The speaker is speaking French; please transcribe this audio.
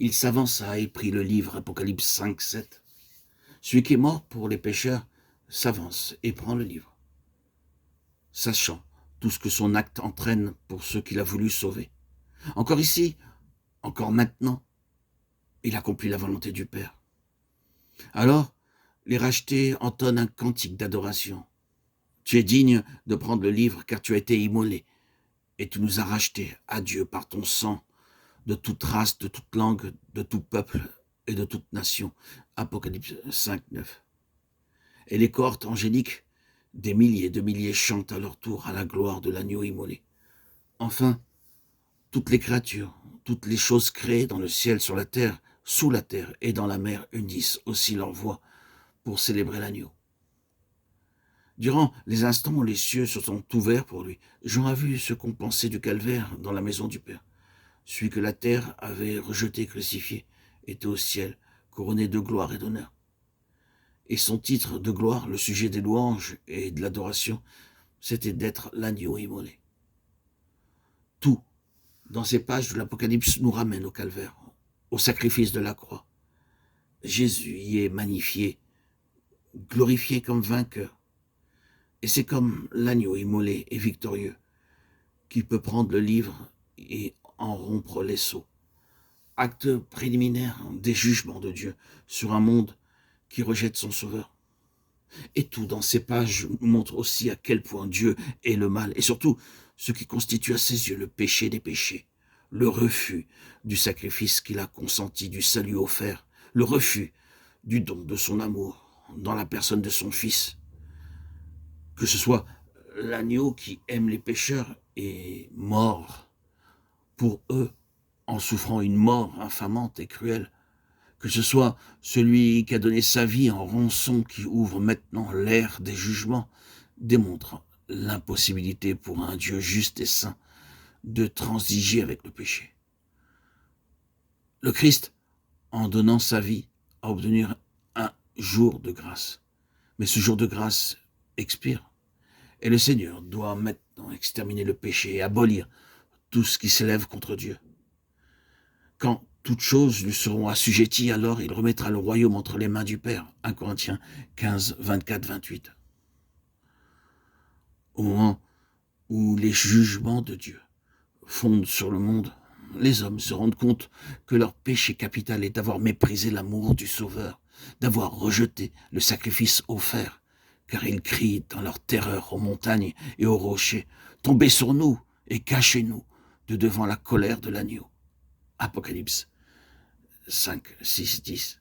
Il s'avança et prit le livre, Apocalypse 5, 7. Celui qui est mort pour les pécheurs s'avance et prend le livre, sachant tout ce que son acte entraîne pour ceux qu'il a voulu sauver. Encore ici, encore maintenant, il accomplit la volonté du Père. Alors, les rachetés entonnent un cantique d'adoration. Tu es digne de prendre le livre car tu as été immolé et tu nous as rachetés à Dieu par ton sang de toute race, de toute langue, de tout peuple et de toute nation. Apocalypse 5, 9. Et les cohortes angéliques, des milliers de milliers, chantent à leur tour à la gloire de l'agneau immolé. Enfin, toutes les créatures, toutes les choses créées dans le ciel, sur la terre, sous la terre et dans la mer unissent aussi leur voix pour célébrer l'agneau. Durant les instants où les cieux se sont ouverts pour lui, Jean a vu ce qu'on pensait du calvaire dans la maison du Père. Celui que la terre avait rejeté, crucifié, était au ciel, couronné de gloire et d'honneur. Et son titre de gloire, le sujet des louanges et de l'adoration, c'était d'être l'agneau immolé. Tout, dans ces pages de l'Apocalypse, nous ramène au calvaire, au sacrifice de la croix. Jésus y est magnifié, glorifié comme vainqueur. Et c'est comme l'agneau immolé et victorieux qui peut prendre le livre et en rompre les sceaux. Acte préliminaire des jugements de Dieu sur un monde qui rejette son sauveur. Et tout dans ces pages montre aussi à quel point Dieu est le mal, et surtout ce qui constitue à ses yeux le péché des péchés, le refus du sacrifice qu'il a consenti, du salut offert, le refus du don de son amour dans la personne de son Fils. Que ce soit l'agneau qui aime les pécheurs et mort pour eux en souffrant une mort infamante et cruelle, que ce soit celui qui a donné sa vie en rançon qui ouvre maintenant l'ère des jugements, démontre l'impossibilité pour un Dieu juste et saint de transiger avec le péché. Le Christ, en donnant sa vie, a obtenu un jour de grâce. Mais ce jour de grâce expire. Et le Seigneur doit maintenant exterminer le péché et abolir tout ce qui s'élève contre Dieu. Quand toutes choses lui seront assujetties, alors il remettra le royaume entre les mains du Père. 1 Corinthiens 15, 24, 28. Au moment où les jugements de Dieu fondent sur le monde, les hommes se rendent compte que leur péché capital est d'avoir méprisé l'amour du Sauveur, d'avoir rejeté le sacrifice offert, car ils crient dans leur terreur aux montagnes et aux rochers, « Tombez sur nous et cachez-nous de devant la colère de l'agneau. » Apocalypse 5, 6, 10.